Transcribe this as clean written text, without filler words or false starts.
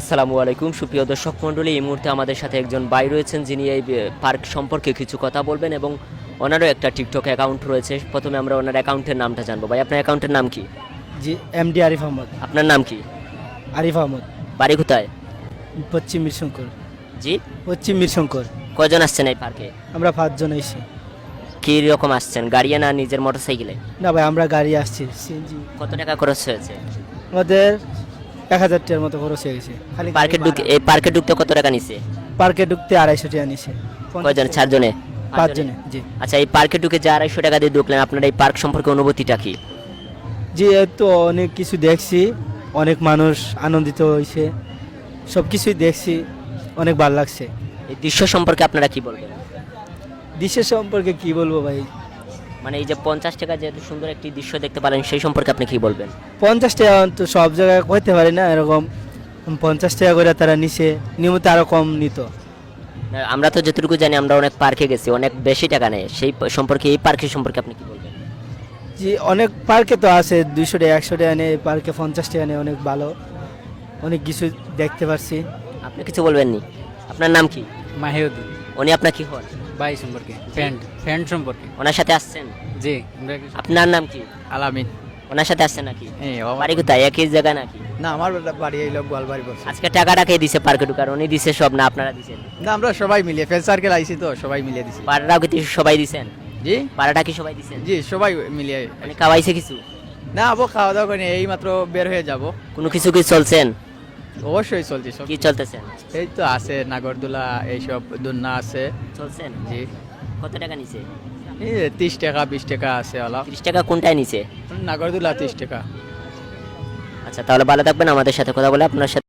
আসসালামু আলাইকুম সুপ্রিয় দর্শক মণ্ডলী, এই মুহূর্তে আমাদের সাথে একজন ভাই রয়েছেন যিনি এই পার্ক সম্পর্কে কিছু কথা বলবেন এবং ওনারও একটা টিকটক অ্যাকাউন্ট রয়েছে। প্রথমে আমরা ওনার অ্যাকাউন্টের নামটা জানবো। ভাই, আপনার অ্যাকাউন্টের নাম কি? জি, এমডি আরিফ আহমদ। আপনার নাম কি? আরিফ আহমদ, বাড়ি কোথায়? পশ্চিম মিরশঙ্কর। জি, পশ্চিম মিরশঙ্কর। কয়জন আসছেন এই পার্কে? আমরা 5 জন এসেছি। কী রকম আসছেন, গাড়িয়ে না নিজের মোটরসাইকেলে? না ভাই, আমরা গাড়ি আসছি সিএনজি। কত টাকা খরচ হয়েছে? আমাদের 1000 টাকার মতো খরচ হয়ে গেছে। খালি পার্কে ঢুকে এই পার্কে ঢুকতে কত টাকা নিছে? পার্কে ঢুকতে 250 টাকা নিছে। কয়জন? 4 জনে? 5 জনে। জি আচ্ছা, এই পার্কে ঢুকে যে 250 টাকা দিয়ে ঢুকলেন, আপনার এই পার্ক সম্পর্কে অনুভূতিটা কি? জি, এই তো অনেক কিছু দেখছি, অনেক মানুষ আনন্দিত হয়েছে, সব কিছুই দেখছি, অনেক ভালো লাগছে। এই দৃশ্য সম্পর্কে আপনারা কি বলবেন? দেশের সম্পর্কে কি বলবো ভাই, মানে এই যে 50 টাকা যে এত সুন্দর একটি দৃশ্য দেখতে পারেন, সেই সম্পর্কে আপনি কি বলবেন? 50 টাকা তো সব জায়গায় কইতে পারি না, এরকম 50 টাকা করে তারা নিছে, নিয়মিত আরো কম নিত। আমরা তো যতটুকু জানি, আমরা অনেক পার্কে গেছি, অনেক বেশি টাকা নেয়। সেই সম্পর্কে, এই পার্কের সম্পর্কে আপনি কি বলবেন? জি, অনেক পার্কে তো আছে 200 টাকা 100 টাকা নেই, পার্কে 50 টাকা নেই, অনেক ভালো, অনেক কিছু দেখতে পারছি। আপনি কিছু বলবেন নি? আপনার নাম কি? মাহিউদ্দিন। উনি আপনার কি হন? ভাই সম্পর্কে, ফ্রেন্ড সম্পর্কে। ওনার সাথে আসছেন? জি, আপনার নাম কি? আলামিন। ওনার সাথে আসছেন নাকি? হ্যাঁ, বাড়ি কোথায়? একই জায়গায় নাকি? না, আমার বাড়ি এই লোক গোয়ালবাড়ি বলছে। আজকে টাকাটা কে দিছে পার্কে ঢুকার? উনি দিছে সব না আপনারা দিছেন? না, আমরা সবাই মিলিয়ে ফ্রেন্ড সার্কেল আইছি তো, সবাই মিলিয়ে দিছি। পাড়াটাও কি সবাই দিছেন? জি পাড়াটা কি সবাই দিছেন? জি, সবাই মিলিয়ে। উনি খাওয়াইছে কিছু? না, আবো খাওয়া দাওয়া করে এই মাত্র বের হয়ে যাব। কোনো কিছু কি চলছেন? অবশ্যই চলছে সব। কি চলতেছেন? এই তো আছে নাগরদোলা, এইসব দুন্না আছে। চলছেন? জি, কত টাকা নিছে? এই 30 টাকা 20 টাকা আছে ওলা। 30 টাকা কোনটায় নিছে? নাগরদোলা 30 টাকা। আচ্ছা, তাহলে ভালো থাকবেন। আমাদের সাথে কথা বলে আপনার সাথে